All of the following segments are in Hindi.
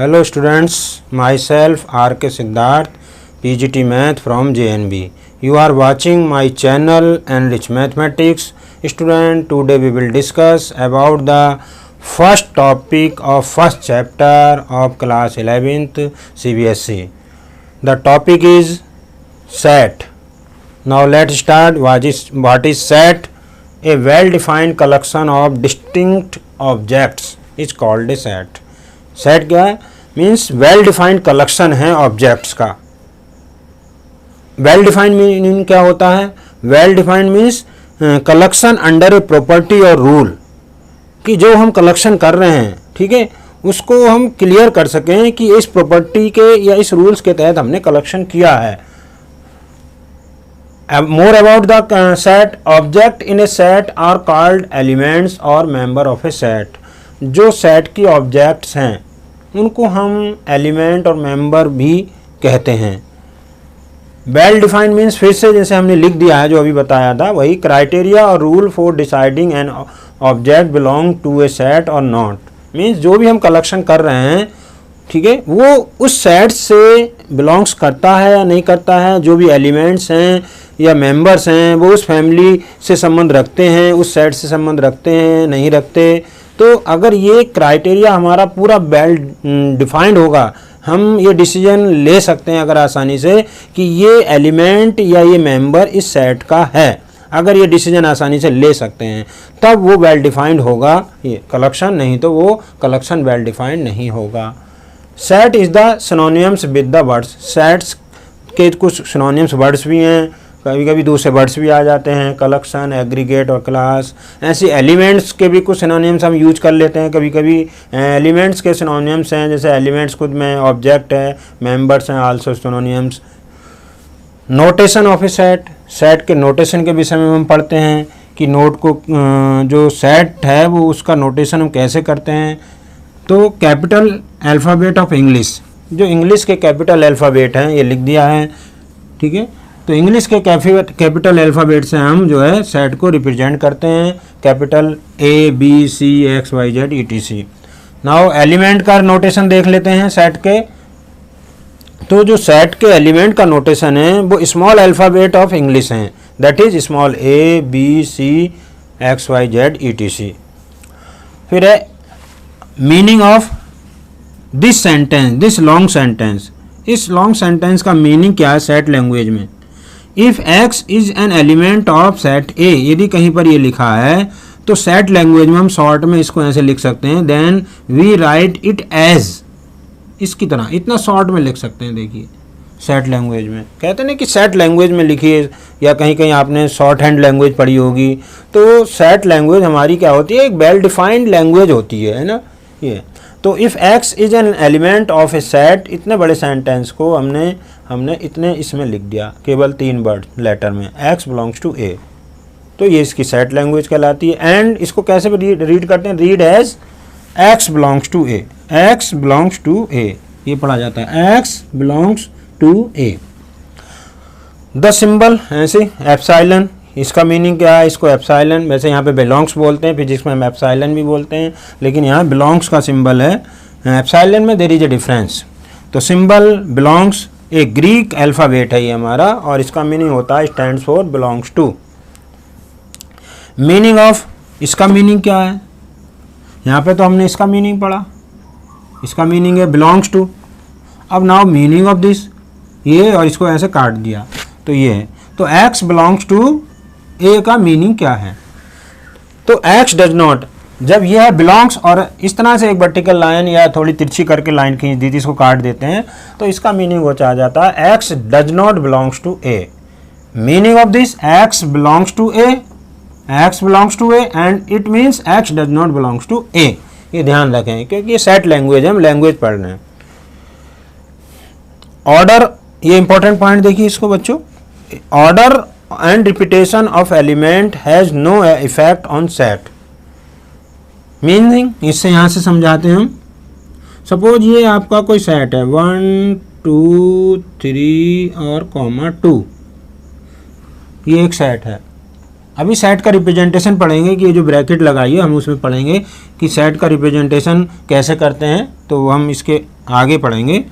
Hello students, myself R.K. Siddharth, PGT Math from JNB. You are watching my channel Enrich Mathematics. Student, today we will discuss about the first topic of first chapter of class 11th CBSE. The topic is set. Now let's start. What is set? A well-defined collection of distinct objects is called a set. Set क्या है? मीन्स वेल डिफाइंड कलेक्शन है ऑब्जेक्ट्स का. वेल डिफाइंड मीनिंग क्या होता है? Well defined means collection under a property और रूल, कि जो हम कलेक्शन कर रहे हैं, ठीक है, उसको हम क्लियर कर सकें कि इस प्रॉपर्टी के या इस रूल्स के तहत हमने कलेक्शन किया है. More about the set. Object in a set are called elements और मेंबर ऑफ ए सेट. जो सेट की ऑब्जेक्ट्स हैं उनको हम एलिमेंट और मेंबर भी कहते हैं. वेल डिफाइंड मीन्स, फिर से जैसे हमने लिख दिया है जो अभी बताया था, वही क्राइटेरिया और rule for deciding an object belong to a set और नॉट. मीन्स जो भी हम कलेक्शन कर रहे हैं, ठीक है, वो उस सेट से बिलोंग्स करता है या नहीं करता है. जो भी एलिमेंट्स हैं या मेंबर्स हैं वो उस फैमिली से संबंध रखते हैं, उस सेट से संबंध रखते हैं, नहीं रखते. तो अगर ये क्राइटेरिया हमारा पूरा वेल डिफाइंड होगा, हम ये डिसीजन ले सकते हैं अगर आसानी से कि ये एलिमेंट या ये मेंबर इस सेट का है. अगर ये डिसीजन आसानी से ले सकते हैं तब वो वेल डिफाइंड होगा ये कलेक्शन, नहीं तो वो कलेक्शन वेल डिफाइंड नहीं होगा. Set is the synonyms with the words. Sets के कुछ सिनोनिम्स वर्ड्स भी हैं, कभी कभी दूसरे वर्ड्स भी आ जाते हैं, कलेक्शन, एग्रीगेट और क्लास. ऐसे एलिमेंट्स के भी कुछ सिनोनिम्स हम यूज कर लेते हैं. कभी कभी एलिमेंट्स के सिनोनिम्स हैं, जैसे एलिमेंट्स खुद में ऑब्जेक्ट है, मेंबर्स हैं also synonyms. Notation of a set. Set के नोटेशन के विषय में हम पढ़ते हैं कि नोट को जो सेट है वो उसका नोटेशन हम कैसे करते हैं. तो कैपिटल अल्फ़ाबेट ऑफ इंग्लिश, जो इंग्लिश के कैपिटल अल्फ़ाबेट हैं ये लिख दिया है, ठीक है. तो इंग्लिश के कैपिटल अल्फ़ाबेट से हम जो है सेट को रिप्रेजेंट करते हैं, capital A B C X Y Z E T C. Now element का नोटेशन देख लेते हैं सेट के. तो जो सेट के एलिमेंट का नोटेशन है वो स्मॉल अल्फ़ाबेट ऑफ इंग्लिश हैं, that is small A B C X Y Z E T C. फिर है meaning of this sentence, this long sentence. इस लॉन्ग सेंटेंस का मीनिंग क्या है सेट लैंग्वेज में? If X is an element of set A, यदि कहीं पर ये लिखा है तो सेट लैंग्वेज में हम शॉर्ट में इसको ऐसे लिख सकते हैं, then we write it as, इसकी तरह इतना शॉर्ट में लिख सकते हैं. देखिए सेट लैंग्वेज में कहते हैं कि सेट लैंग्वेज में लिखिए, या कहीं कहीं आपने शॉर्ट हैंड लैंग्वेज पढ़ी होगी. तो सेट लैंग्वेज हमारी क्या होती है? एक वेल डिफाइंड लैंग्वेज होती है ना ये. तो if X is an element of a set, इतने बड़े सेंटेंस को हमने इतने इसमें लिख दिया, केवल 3 वर्ड लेटर में, एक्स बिलोंग्स टू ए. तो ये इसकी सेट लैंग्वेज कहलाती है. एंड इसको कैसे रीड करते हैं? Read as x belongs to a, x belongs to a, ये पढ़ा जाता है, x belongs to a. The symbol ऐसे एप्सिलॉन, इसका मीनिंग क्या है? इसको एप्सिलॉन, वैसे यहाँ पे बिलोंग्स बोलते हैं, फिजिक्स में हम एप्सिलॉन भी बोलते हैं, लेकिन यहाँ बिलोंग्स का सिंबल है. एप्सिलॉन में देयर इज ए डिफरेंस. तो सिंबल बिलोंग्स एक ग्रीक अल्फ़ाबेट है ये हमारा, और इसका मीनिंग होता है stands for belongs to. Meaning of, इसका मीनिंग क्या है? यहाँ पे तो हमने इसका मीनिंग पढ़ा, इसका मीनिंग है बिलोंग्स टू. अब नाउ मीनिंग ऑफ दिस, ये और इसको ऐसे काट दिया तो ये है. तो एक्स बिलोंग्स टू ए का मीनिंग क्या है? तो एक्स डज नॉट, जब ये है बिलोंग्स और इस तरह से एक वर्टिकल लाइन या थोड़ी तिरछी करके लाइन खींच दी थी, इसको काट देते हैं, तो इसका मीनिंग वो आ जाता है x does not belongs to a. Meaning of this, x belongs to a, x belongs to a and it means x does not belongs to a. ये ध्यान रखें क्योंकि ये सेट लैंग्वेज है, हम लैंग्वेज पढ़ रहे हैं. ऑर्डर, ये इंपॉर्टेंट पॉइंट देखिए इसको बच्चों. Order and repetition of element has no effect on set. Meaning, इससे यहाँ से समझाते हैं हम. सपोज ये आपका कोई सेट है 1 2 3 और कॉमा 2, ये एक सेट है. अभी सेट का रिप्रेजेंटेशन पढ़ेंगे कि ये जो ब्रैकेट लगाई है हम उसमें पढ़ेंगे कि सेट का रिप्रेजेंटेशन कैसे करते हैं. तो हम इसके आगे पढ़ेंगे।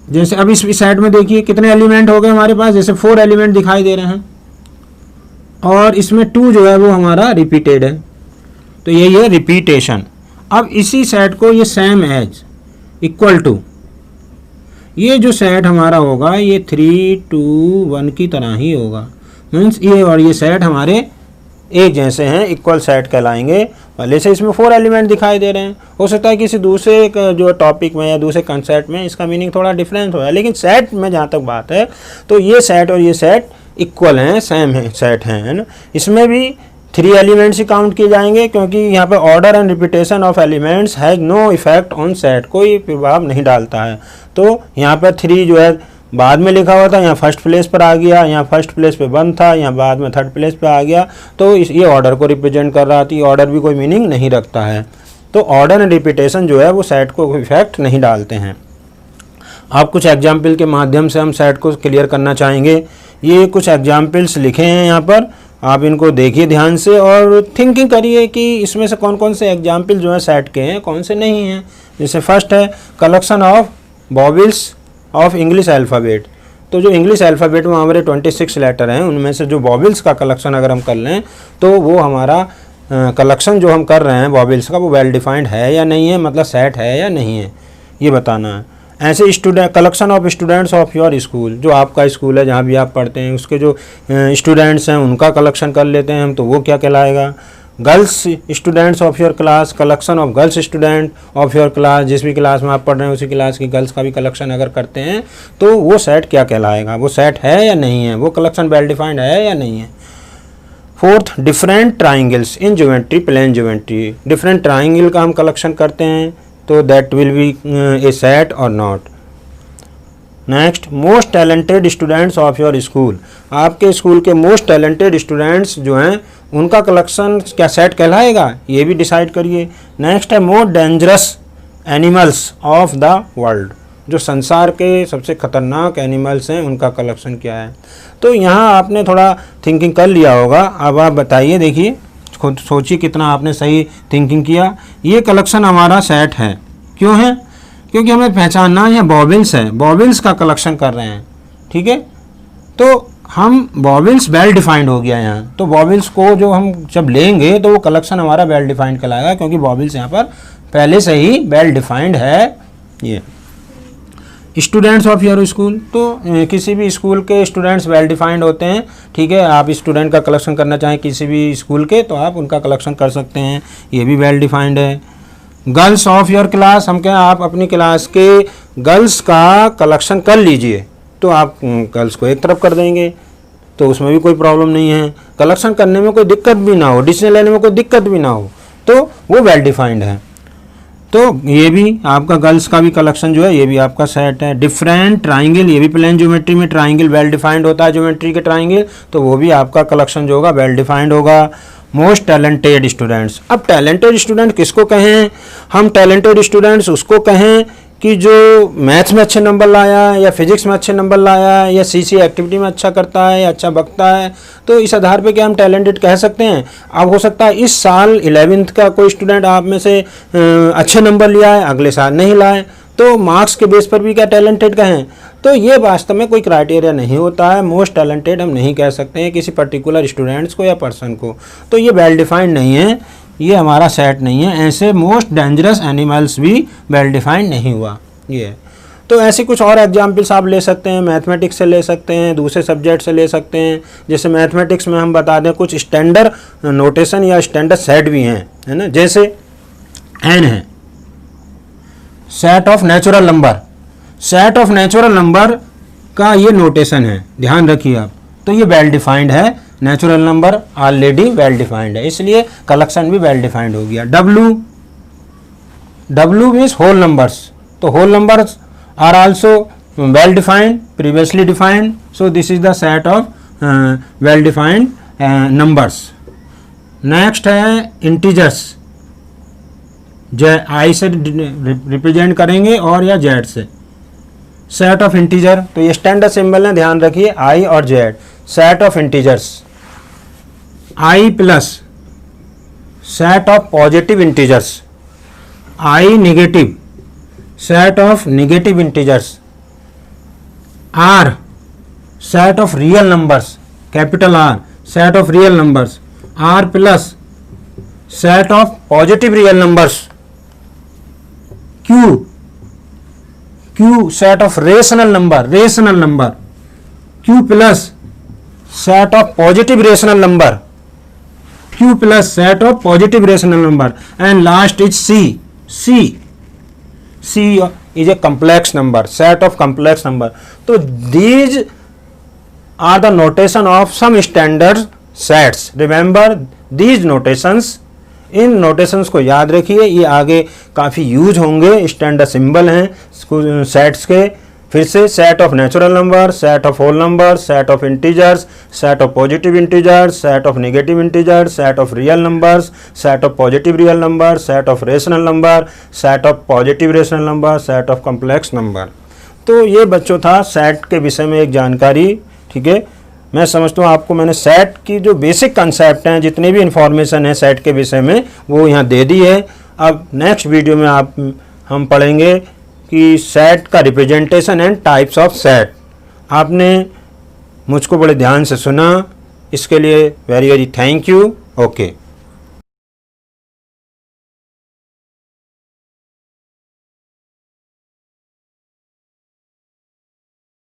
जैसे अब इस सेट में देखिए कितने एलिमेंट हो गए हमारे पास, जैसे 4 एलिमेंट दिखाई दे रहे हैं और इसमें 2 जो है वो हमारा रिपीटेड है, तो यही है रिपीटेशन। अब इसी सेट को ये सेम एज इक्वल टू, ये जो सेट हमारा होगा ये 3 2 1 की तरह ही होगा, मीन्स ये और ये सेट हमारे एक जैसे हैं, इक्वल सेट कहलाएंगे। भले से इसमें 4 एलिमेंट दिखाई दे रहे हैं, हो सकता है किसी दूसरे जो टॉपिक में या दूसरे कंसेप्ट में इसका मीनिंग थोड़ा डिफरेंट हो, लेकिन सेट में जहाँ तक बात है तो ये सेट और ये सेट इक्वल हैं, सेम है सेट हैं, है ना। इसमें भी 3 एलिमेंट्स ही काउंट किए जाएंगे, क्योंकि यहाँ पर order and repetition of elements has no effect on set, कोई प्रभाव नहीं डालता है। तो यहाँ पर 3 जो है बाद में लिखा हुआ था, यहाँ फर्स्ट प्लेस पर आ गया, यहाँ फर्स्ट प्लेस पे 1 था, यहाँ बाद में थर्ड प्लेस पे आ गया, तो ये ऑर्डर को रिप्रेजेंट कर रहा थी। ऑर्डर भी कोई मीनिंग नहीं रखता है, तो ऑर्डर एंड रिपीटेशन जो है वो सेट को कोई इफेक्ट नहीं डालते हैं। आप कुछ एग्जाम्पल के माध्यम से हम सेट को क्लियर करना चाहेंगे। ये कुछ एग्जाम्पल्स लिखे हैं यहाँ पर, आप इनको देखिए ध्यान से और थिंकिंग करिए कि इसमें से कौन कौन से एग्जाम्पल जो है सेट के हैं, कौन से नहीं हैं। जैसे फर्स्ट है collection of vowels of English alphabet, तो जो इंग्लिश अल्फ़ाबेट में हमारे 26 लेटर हैं, उनमें से जो वॉवेल्स का कलेक्शन अगर हम कर लें तो वो हमारा कलेक्शन जो हम कर रहे हैं वॉवेल्स का वो वेल डिफाइंड है या नहीं है, मतलब सेट है या नहीं है, ये बताना है। ऐसे student collection of students of your school, जो आपका स्कूल है जहाँ भी आप पढ़ते हैं उसके जो स्टूडेंट्स हैं उनका कलेक्शन कर लेते हैं हम, तो वो क्या कहलाएगा। Girls students of your class, collection of girls student of your class, जिस भी क्लास में आप पढ़ रहे हैं उसी क्लास की गर्ल्स का भी कलेक्शन अगर करते हैं तो वो सेट क्या कहलाएगा, वो सेट है या नहीं है, वो कलेक्शन वेल डिफाइंड है या नहीं है। Fourth, different triangles in geometry, plane geometry, different triangle का हम कलेक्शन करते हैं तो that will be a set और not. Next, most talented students of your school, आपके स्कूल के मोस्ट टैलेंटेड स्टूडेंट्स जो हैं उनका कलेक्शन क्या सेट कहलाएगा, ये भी डिसाइड करिए। नेक्स्ट है most dangerous animals of the world, जो संसार के सबसे खतरनाक एनिमल्स हैं उनका कलेक्शन क्या है। तो यहाँ आपने थोड़ा थिंकिंग कर लिया होगा, अब आप बताइए, देखिए खुद सोचिए कितना आपने सही थिंकिंग किया। ये कलेक्शन हमारा सेट है, क्यों है, क्योंकि हमें पहचानना है वॉवेल्स है, वॉवेल्स का कलेक्शन कर रहे हैं, ठीक है। तो हम वॉवेल्स वेल डिफाइंड हो गया यहाँ, तो वॉवेल्स को जो हम जब लेंगे तो वो कलेक्शन हमारा वेल डिफाइंड कहलाएगा, क्योंकि वॉवेल्स यहाँ पर पहले से ही वेल डिफाइंड है। ये स्टूडेंट्स ऑफ योर स्कूल, तो किसी भी स्कूल के स्टूडेंट्स वेल डिफाइंड होते हैं, ठीक है। आप स्टूडेंट का कलेक्शन करना चाहें किसी भी स्कूल के तो आप उनका कलेक्शन कर सकते हैं, ये भी वेल डिफाइंड है। गर्ल्स ऑफ योर क्लास, हम क्या आप अपनी क्लास के गर्ल्स का कलेक्शन कर लीजिए, तो आप गर्ल्स को एक तरफ कर देंगे तो उसमें भी कोई प्रॉब्लम नहीं है, कलेक्शन करने में कोई दिक्कत भी ना हो, डिसीजन लेने में कोई दिक्कत भी ना हो, तो वो वेल डिफाइंड है। तो ये भी आपका गर्ल्स का भी कलेक्शन जो है ये भी आपका सेट है। डिफरेंट ट्राइंगल, ये भी प्लेन ज्योमेट्री में ट्राइंगल वेल डिफाइंड होता है, ज्योमेट्री के ट्राइंगल, तो वो भी आपका कलेक्शन जो होगा वेल डिफाइंड होगा। मोस्ट टैलेंटेड स्टूडेंट्स, अब टैलेंटेड स्टूडेंट किसको कहें हम, टैलेंटेड स्टूडेंट्स उसको कहें कि जो मैथ्स में अच्छे नंबर लाया है या फिजिक्स में अच्छे नंबर लाया है या सीसी एक्टिविटी में अच्छा करता है या अच्छा बकता है, तो इस आधार पे क्या हम टैलेंटेड कह सकते हैं। अब हो सकता है इस साल 11th का कोई स्टूडेंट आप में से अच्छे नंबर लिया है, अगले साल नहीं लाए, तो मार्क्स के बेस पर भी क्या टैलेंटेड कहें, तो ये वास्तव में कोई क्राइटेरिया नहीं होता है। मोस्ट टैलेंटेड हम नहीं कह सकते हैं किसी पर्टिकुलर स्टूडेंट्स को या पर्सन को, तो ये वेल डिफाइंड नहीं है, ये हमारा सेट नहीं है। ऐसे मोस्ट डेंजरस एनिमल्स भी वेल डिफाइंड नहीं हुआ ये। तो ऐसे कुछ और एग्जाम्पल्स आप ले सकते हैं, मैथमेटिक्स से ले सकते हैं, दूसरे सब्जेक्ट से ले सकते हैं। जैसे मैथमेटिक्स में हम बता दें कुछ स्टैंडर्ड नोटेशन या स्टैंडर्ड सेट भी हैं, है ना। जैसे एन है set of natural number, set of natural number का ये नोटेशन है, ध्यान रखिए आप, तो ये वेल डिफाइंड है, natural number already well defined है, इसलिए कलेक्शन भी वेल डिफाइंड हो गया। W, W means whole numbers, तो whole numbers are also well defined, previously defined, so this is the set of well defined numbers. Next है इंटीजर्स, आई से रिप्रेजेंट करेंगे और या जेड से। सेट ऑफ इंटीजर, तो ये स्टैंडर्ड सिंबल है, ध्यान रखिए, आई और Z. Set of integers, I plus set of positive integers, I negative set of negative integers, R set of real numbers, capital R set of real numbers, R plus set of positive real numbers, Q set of rational number, Q plus set of positive rational number, Q plus set of positive rational number, and last is C is a complex number, set of complex number. So these are the notation of some standard sets. Remember these notations. In notations को याद रखिए, ये आगे काफ़ी यूज होंगे, स्टैंडर्ड सिंबल हैं सेट्स के. फिर से set of natural number, set of whole number, set of integers, set of positive integers, set of negative integers, set of real numbers, set of positive real number, set of rational number, set of positive rational number, set of complex number. तो ये बच्चों था सेट के विषय में एक जानकारी. ठीक है, मैं समझता हूँ आपको मैंने सेट की जो बेसिक कंसेप्ट हैं, जितनी भी इंफॉर्मेशन है सेट के विषय में, वो यहाँ दे दी है. अब नेक्स्ट वीडियो में हम पढ़ेंगे कि सेट का representation and types of set. आपने मुझको बड़े ध्यान से सुना, इसके लिए very very thank you. Okay.